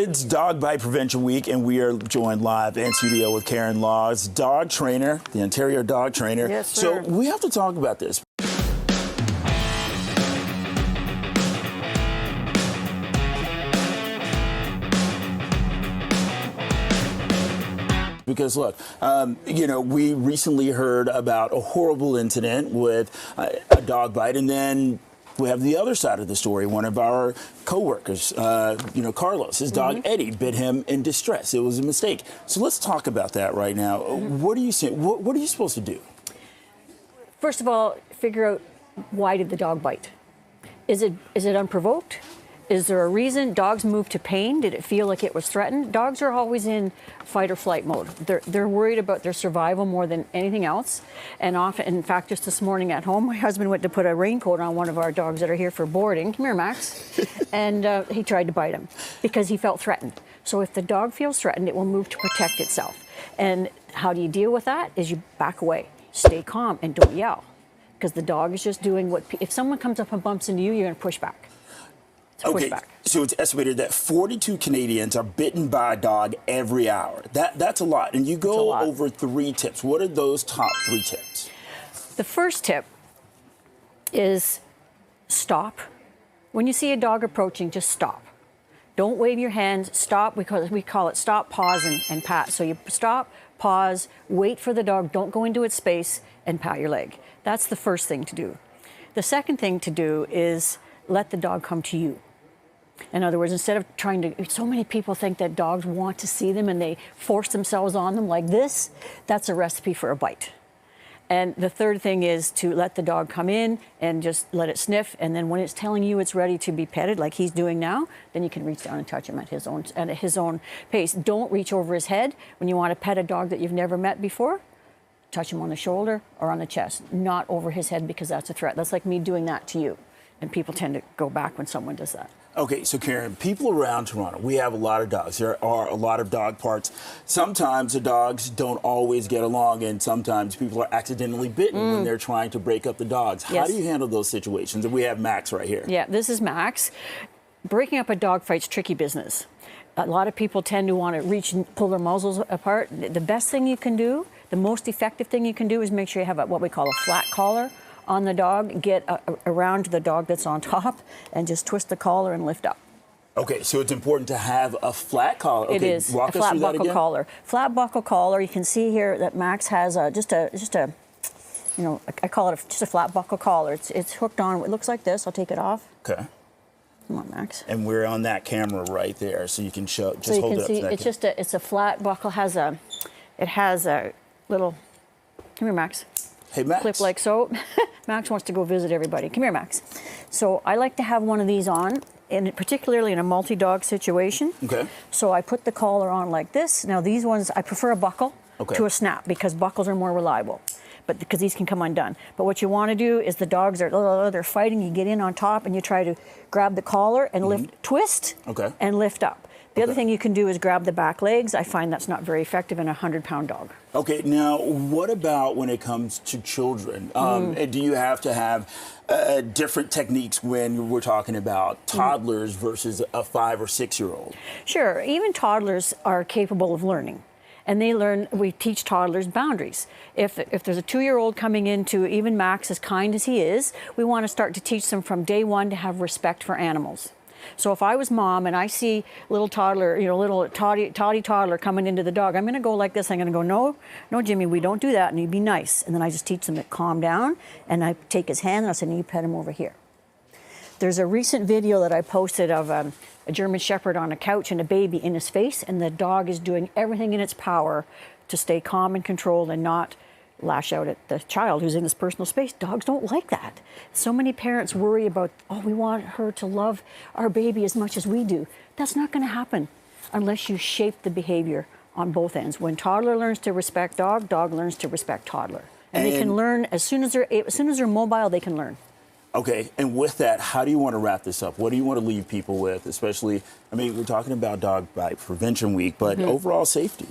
It's Dog Bite Prevention Week, and we are joined live in studio with Karen Laws, dog trainer, the Ontario dog trainer. Yes, sir. So we have to talk about this. Because look, we recently heard about a horrible incident with a dog bite, and then we have the other side of the story. One of our coworkers, Carlos, his dog Eddie bit him in distress. It was a mistake. So let's talk about that right now. What are you saying? What are you supposed to do? First of all, figure out, why did the dog bite? Is it unprovoked? Is there a reason? Dogs move to pain. Did it feel like it was threatened? Dogs are always in fight or flight mode. They're worried about their survival more than anything else. And often, in fact, just this morning at home, my husband went to put a raincoat on one of our dogs that are here for boarding. Come here, Max. And he tried to bite him because he felt threatened. So if the dog feels threatened, it will move to protect itself. And how do you deal with that? Is you back away, stay calm, and don't yell. Because the dog is just doing what, if someone comes up and bumps into you, you're going to push back. Okay, so it's estimated that 42 Canadians are bitten by a dog every hour. That's a lot. And you go over 3 tips. What are those top 3 tips? The first tip is stop. When you see a dog approaching, just stop. Don't wave your hands. Stop. We call it stop, pause, and pat. So you stop, pause, wait for the dog. Don't go into its space and pat your leg. That's the first thing to do. The second thing to do is let the dog come to you. In other words, instead of trying to, so many people think that dogs want to see them and they force themselves on them like this. That's a recipe for a bite. And the third thing is to let the dog come in and just let it sniff. And then when it's telling you it's ready to be petted, like he's doing now, then you can reach down and touch him at his own pace. Don't reach over his head when you want to pet a dog that you've never met before. Touch him on the shoulder or on the chest, not over his head, because that's a threat. That's like me doing that to you. And people tend to go back when someone does that. Okay, so Karen, people around Toronto, we have a lot of dogs. There are a lot of dog parks. Sometimes the dogs don't always get along, and sometimes people are accidentally bitten when they're trying to break up the dogs. How do you handle those situations? And we have Max right here. Yeah, this is Max. Breaking up a dog fight's tricky business. A lot of people tend to want to reach and pull their muzzles apart. The best thing you can do, the most effective thing you can do, is make sure you have what we call a flat collar on the dog. Get around the dog that's on top and just twist the collar and lift up. Okay, so it's important to have a flat collar. Okay, it is walk a us flat through that buckle again. collar. Flat buckle collar. You can see here that Max has just a, I call it just a flat buckle collar. It's hooked on. It looks like this. I'll take it off. Okay. Come on, Max. And we're on that camera right there, so you can show. Just so you hold can it up. see To that it's a flat buckle. It has a little. Come here, Max. Hey, Max. Clip like so. Max wants to go visit everybody. Come here, Max. So I like to have one of these on, and particularly in a multi-dog situation. Okay. So I put the collar on like this. Now these ones, I prefer a buckle to a snap, because buckles are more reliable. But because these can come undone. But what you want to do is the dogs they're fighting. You get in on top and you try to grab the collar and twist, and lift up. The other thing you can do is grab the back legs. I find that's not very effective in a 100-pound dog. Okay, now what about when it comes to children? Do you have to have different techniques when we're talking about toddlers versus a 5 or 6-year-old? Sure, even toddlers are capable of learning. And they learn, we teach toddlers boundaries. If there's a 2-year-old coming into, even Max, as kind as he is, we want to start to teach them from day one to have respect for animals. So if I was mom and I see little toddler, little toddy toddler coming into the dog, I'm going to go like this. I'm going to go, no, Jimmy, we don't do that. And you be nice. And then I just teach them to calm down. And I take his hand and I say, you pet him over here. There's a recent video that I posted of a German Shepherd on a couch and a baby in his face. And the dog is doing everything in its power to stay calm and controlled and not lash out at the child who's in his personal space. Dogs don't like that. So many parents worry about, we want her to love our baby as much as we do. That's not going to happen unless you shape the behavior on both ends. When toddler learns to respect dog, dog learns to respect toddler. And they can learn as soon as they're mobile, they can learn. Okay, and with that, how do you want to wrap this up? What do you want to leave people with, especially, we're talking about Dog Bite Prevention Week, but overall safety?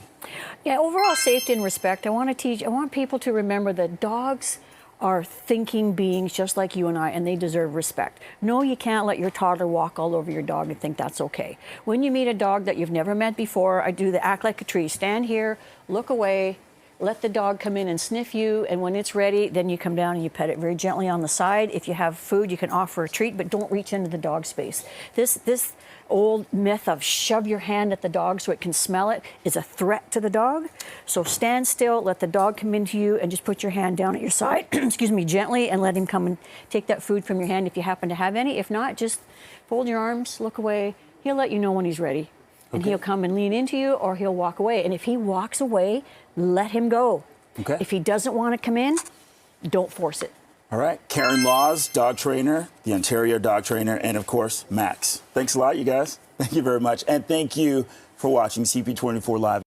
Yeah, overall safety and respect. I want people to remember that dogs are thinking beings just like you and I, and they deserve respect. No, you can't let your toddler walk all over your dog and think that's okay. When you meet a dog that you've never met before, I do the act like a tree. Stand here, look away, let the dog come in and sniff you, and when it's ready, then you come down and you pet it very gently on the side. If you have food, you can offer a treat, but don't reach into the dog space. This old myth of shove your hand at the dog so it can smell it is a threat to the dog. So stand still, let the dog come into you, and just put your hand down at your side, excuse me, gently, and let him come and take that food from your hand if you happen to have any. If not, just fold your arms, look away. He'll let you know when he's ready. And he'll come and lean into you, or he'll walk away. And if he walks away, let him go. Okay. If he doesn't want to come in, don't force it. All right. Karen Laws, dog trainer, the Ontario dog trainer, and of course, Max. Thanks a lot, you guys. Thank you very much. And thank you for watching CP24 Live.